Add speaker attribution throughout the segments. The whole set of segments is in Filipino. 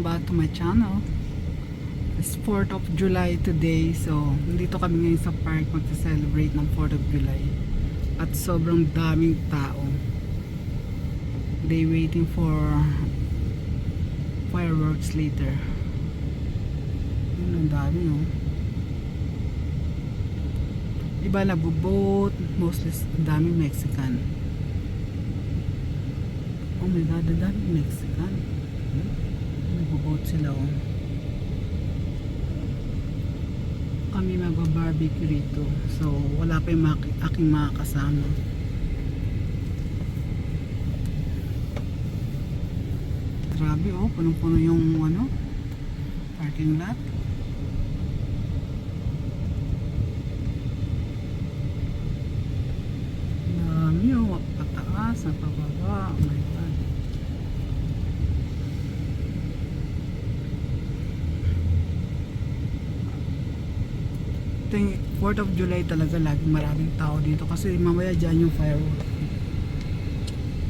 Speaker 1: back to my channel. It's 4th of July today. So, nandito kami ngayon sa park magsa-celebrate ng 4th of July. At sobrang daming tao. They waiting for fireworks later. Yun, ang dami, oh. Iba nagbo-boat. Mostly, ang daming Mexican. Oh my God, ang daming Mexican. Nagbo-boat sila, oh. Kami magba-barbecue rito. So, wala pa yung aking mga kasama. Grabe, oh. Punong-puno yung parking lot. Dami, oh. Pataas, pababa. Oh my God. Ito yung 4th of July talaga, laging maraming tao dito kasi mamaya dyan yung fireworks.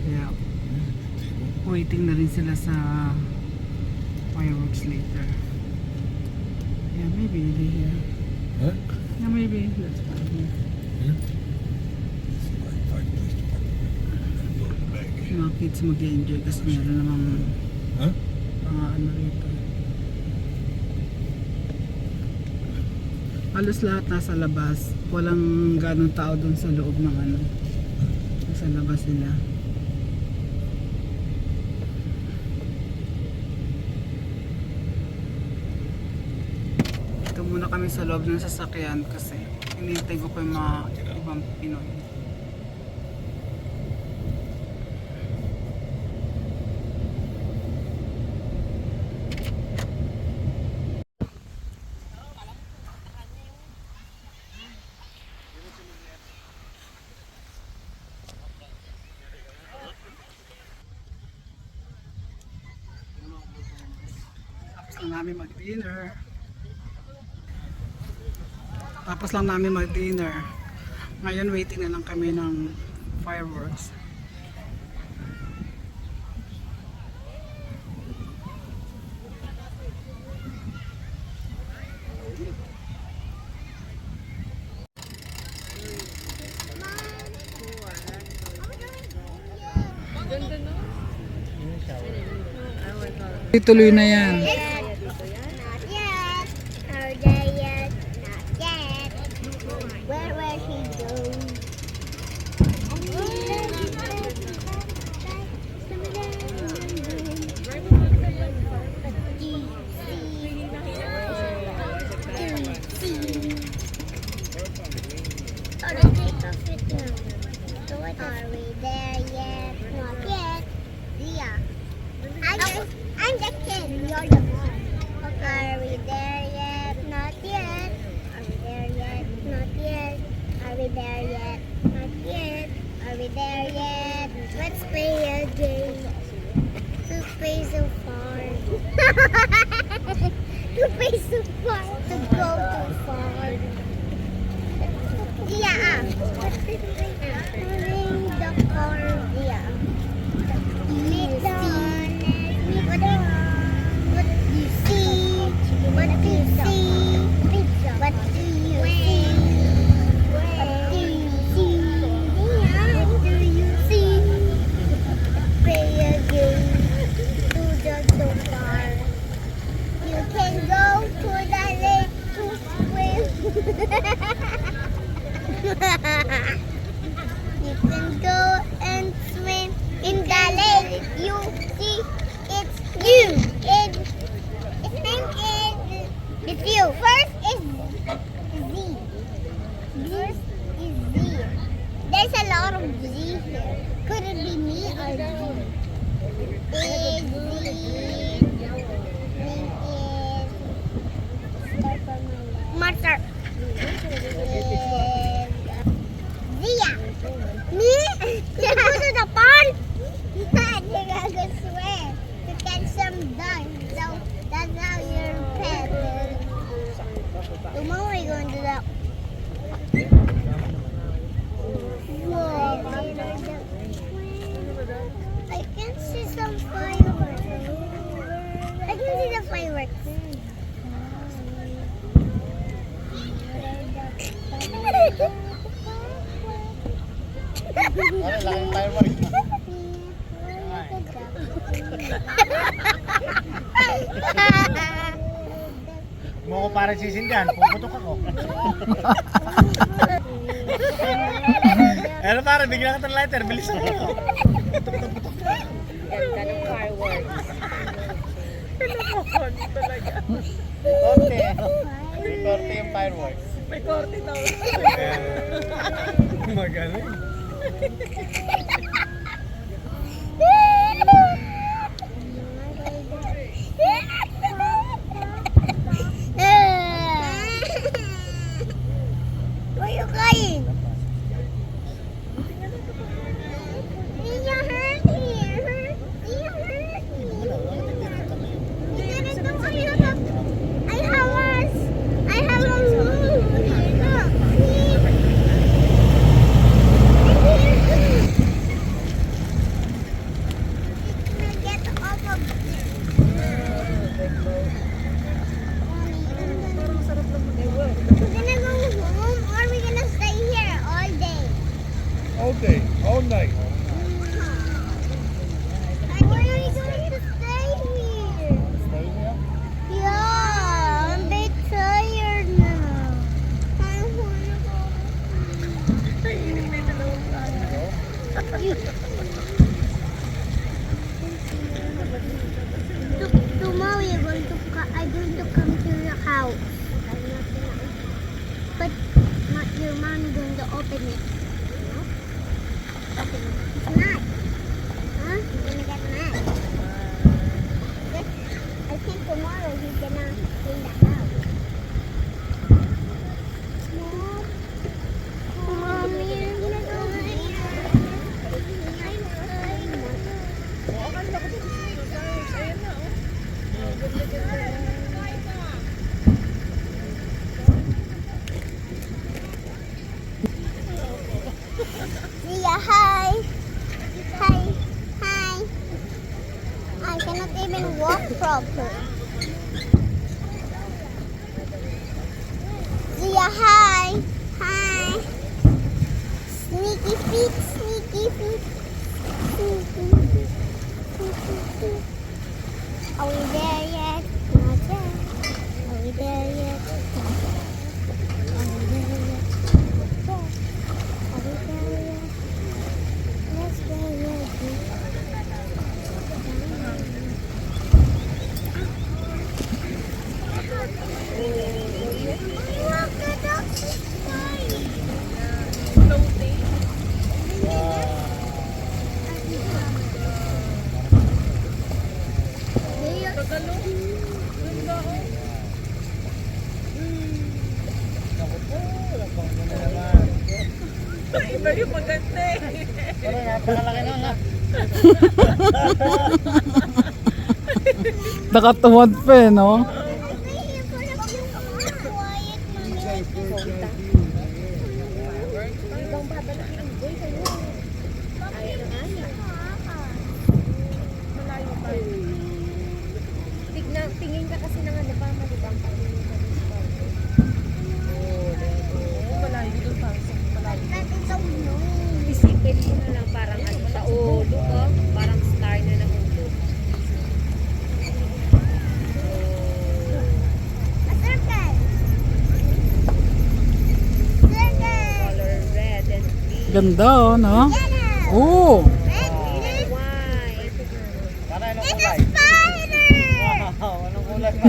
Speaker 1: Kaya waiting na rin sila sa fireworks later. Yeah, maybe they're here.
Speaker 2: Huh?
Speaker 1: Yeah, maybe that's fine here.
Speaker 2: Here? Somebody find a place to park and go in the back.
Speaker 1: Yung mga kids mag-enjoy kasi meron namang
Speaker 2: Huh?
Speaker 1: mga ano rito. Halos lahat nasa labas. Walang ganong tao dun sa loob ng nasa labas nila. Ito muna kami sa loob ng sasakyan kasi hinihintay ko pa yung mga ibang Pinoy. Tapos lang namin mag-dinner. Ngayon waiting na lang kami ng fireworks. Ituloy na yan.
Speaker 3: Are we there yet? Not yet. Yeah. I'm the kid. You're the mom. Are we there yet? Not yet. Are we there yet? Not yet. Are we there yet? Not yet. Are we there yet? Let's play a game. To play so far. To play so far. To go too far. Yeah. Having the car. Yeah. What do you see? What do you see? What do you see? What do you see? What do you see? Play a game to the bar. You can go to the lake to swim. You fireworks?
Speaker 4: Ano, laking fireworks. Mo ko parang sisindihan, puputok ako. Ano parang bigla ka ng lighter, bilis ako.
Speaker 5: Ganda ng fireworks.
Speaker 4: Korte. May korte yung fireworks.
Speaker 5: May korte daw.
Speaker 4: Magaling.
Speaker 3: Why are you crying? You're hurting. You're hurting. I have a wound. Look. Get off of this. We're gonna go home or we're gonna stay here all day.
Speaker 2: All day, all night.
Speaker 3: Why are you going to stay here?
Speaker 4: Stay here.
Speaker 3: Yeah, I'm a bit tired now. I wanna go. Tomorrow you're going to I'm going to come to your house. But your mom is going to open it. Open it. It's not. Huh? You're gonna get mad. I think tomorrow he's gonna clean the house. Mommy, I'm gonna go Zia, hi. Hi. Hi. I cannot even walk proper. Zia, hi. Hi. Sneaky feet, sneaky feet. Sneaky feet. Sneaky feet. Are we there yet? Not yet. Are we there yet? Not yet. Are we there yet? Not yet. Are we there yet? Yes, there yet. Look, the dog is flying.
Speaker 5: Iba yung maganda eh.
Speaker 4: Pero napakalaki na nga.
Speaker 1: Nakatuwad pa eh, no?
Speaker 5: Tingin ka kasi ng ano pa, malibang pa. Malayo doon pa. Isipin mo na lang parang ano sa ulo ko. Parang star na ng ulo. Color red and green.
Speaker 1: Ganda oh, no? Oh!
Speaker 5: White.
Speaker 4: Para anong
Speaker 3: It's a
Speaker 4: kulay?
Speaker 3: spider!
Speaker 4: Wow, anong kulay pa?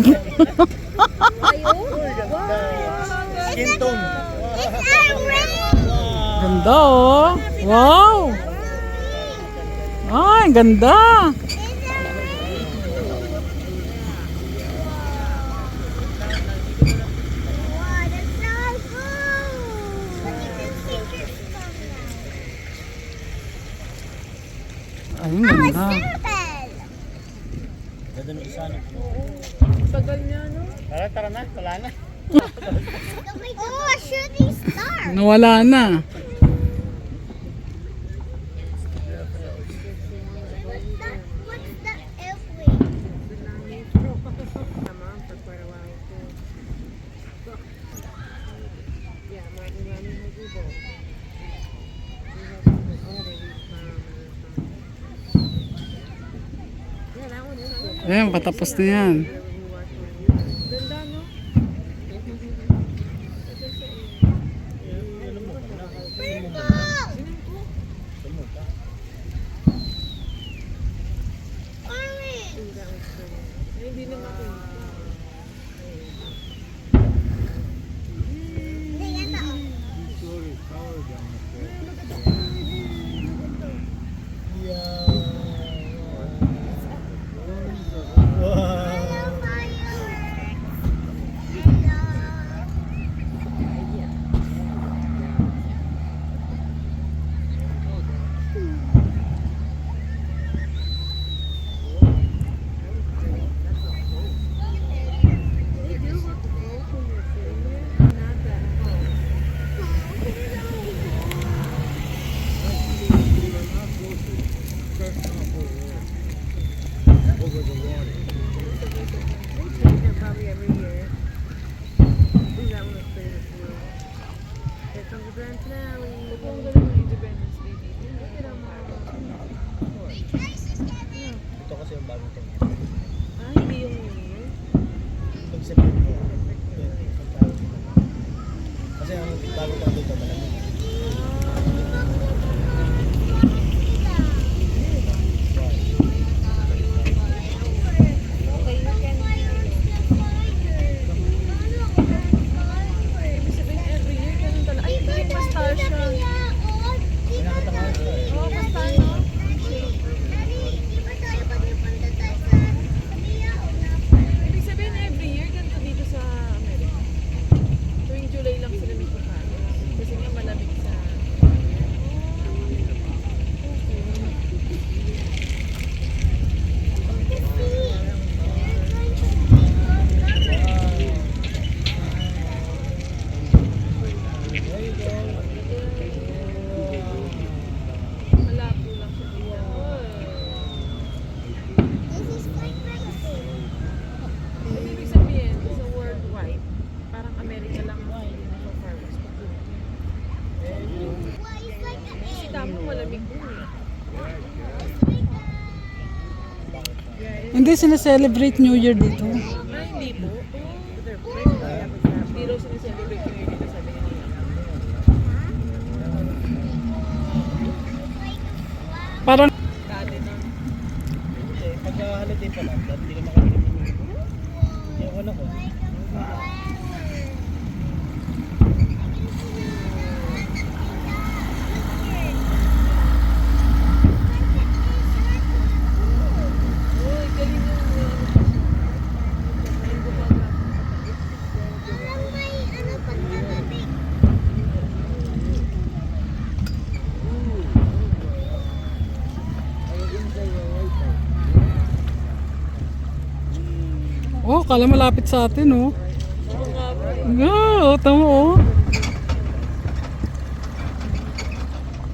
Speaker 5: Ayun.
Speaker 4: Skin tone.
Speaker 3: It's a red!
Speaker 1: Ganda oh! Wow! Ay, ganda!
Speaker 3: It's a red! Wow, that's so cool! Look at the pictures from now.
Speaker 1: Ay,
Speaker 3: Oh, a
Speaker 1: ganda.
Speaker 3: circle!
Speaker 4: Ganda ng isa no.
Speaker 5: Tagal niya, no?
Speaker 4: Tara na, wala na.
Speaker 3: Oh, a shooting star!
Speaker 1: Nawala na.
Speaker 3: What's the F-wing?
Speaker 1: Ayan, patapos na yan.
Speaker 5: Ganda, no? Hindi na makita. Probably every year. Is that one of favorite food? It's on the Grand Finale. Kung gano'n yung Independence Day dito.
Speaker 4: Ito kasi yung bagong tingin.
Speaker 5: Ah, hindi yung New Year?
Speaker 4: Pag sabihin mo, kasi ang bagong tingin dito, malamig.
Speaker 5: Okay, you can... Ibig sabihin, every year, ganun talaga. Ay, ito yung pastasya. Oo, pastasya. Ibig sabihin, every year, ganito dito sa Amerika. Tuwing July lang sila may pagkain. Kasi nga malamig sa... Malabo lang siya dito. Ibig sabihin, sa worldwide, parang Amerika lang ang so far west. Kasi tamo malamig dun eh.
Speaker 1: Hindi sineselebrate New Year dito.
Speaker 5: Ah, hindi po. Hindi raw sineselebrate yung dito sa Manila.
Speaker 1: Parang
Speaker 5: Dati na.
Speaker 4: Hindi, pag holiday pa lang, hindi ka makalimutan. Yung ano ko.
Speaker 5: Uy, galing yung
Speaker 1: oh, kala malapit sa atin, oh.
Speaker 5: Oo nga po.
Speaker 1: Oo, tama, oh.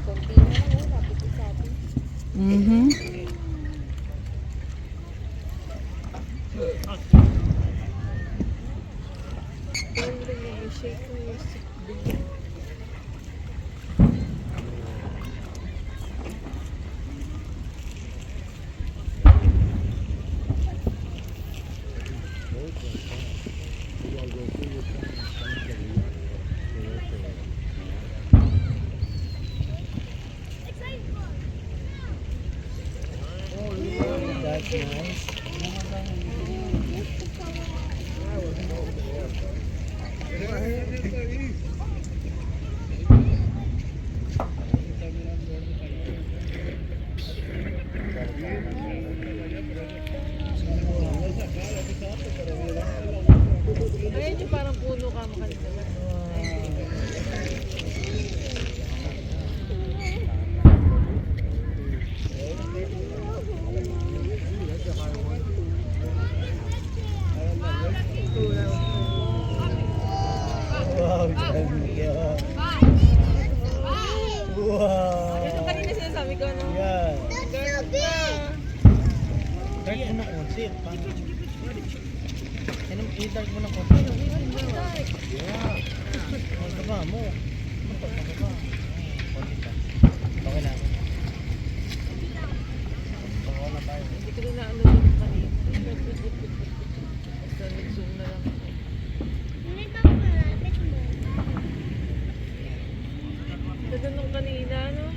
Speaker 5: Konti na lang, oh, lapit din sa atin.
Speaker 1: Mhm.
Speaker 5: Galing rin yung shake mo yung stick din.
Speaker 4: That's nice.
Speaker 5: Ayan yung parang puno ka makanila.
Speaker 4: Wow, ganda. Wow.
Speaker 5: Ito kanina sinasabi ko, no?
Speaker 4: Yan.
Speaker 3: That's so big.
Speaker 4: Dark mo na konti. I-dark mo na konti. Yeah. Ang baba mo. Ang baba. Konti pa. Okay na. Baka na tayo.
Speaker 5: Hindi ko rin na ano yung kanina. Basta nag-zoom na lang ako.
Speaker 3: Hindi ba malapit mo?
Speaker 5: Ganda nung kanina, no?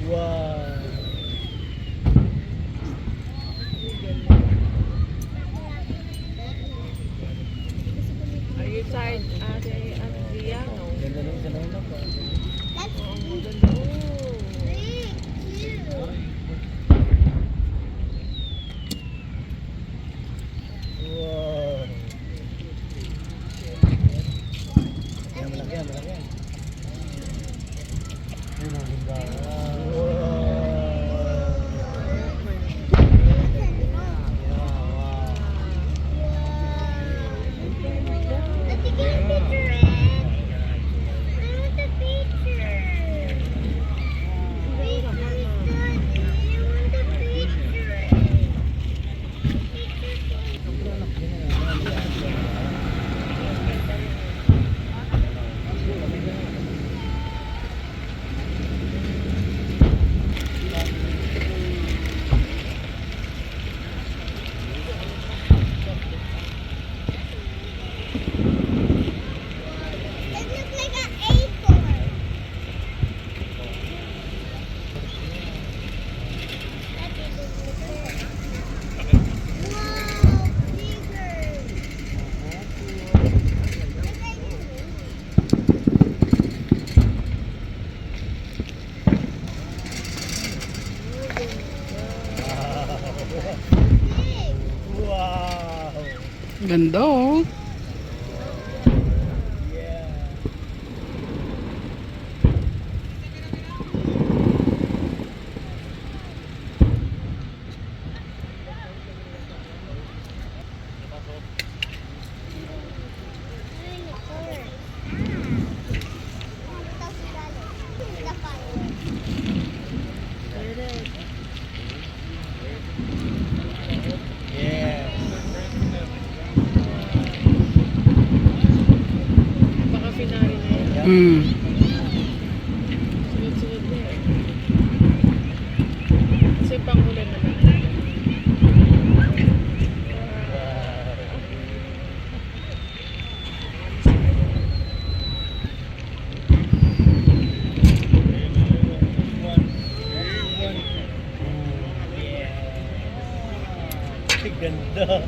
Speaker 4: Wow.
Speaker 5: Are you tired, Ate Andrea? No.
Speaker 4: Ganda nung sa nauna pa.
Speaker 3: That's
Speaker 5: Oo, ang ganda. Oh.
Speaker 3: really cute.
Speaker 4: Wow. Yan, malaki yan, malaki yan. Ayun, ang ganda. Wow.
Speaker 3: Let's get a picture, Ed. I want a picture. Picture is good. I want a picture. It looks like an acorn. Wow, bigger. Big.
Speaker 4: Wow.
Speaker 1: Ganda oh.
Speaker 4: Yeah. Yes.
Speaker 5: Baka finale na yan.
Speaker 1: Mm.
Speaker 5: Sunod-sunod na yan. Kasi panghuli na lang.
Speaker 4: Yeah. Ganda.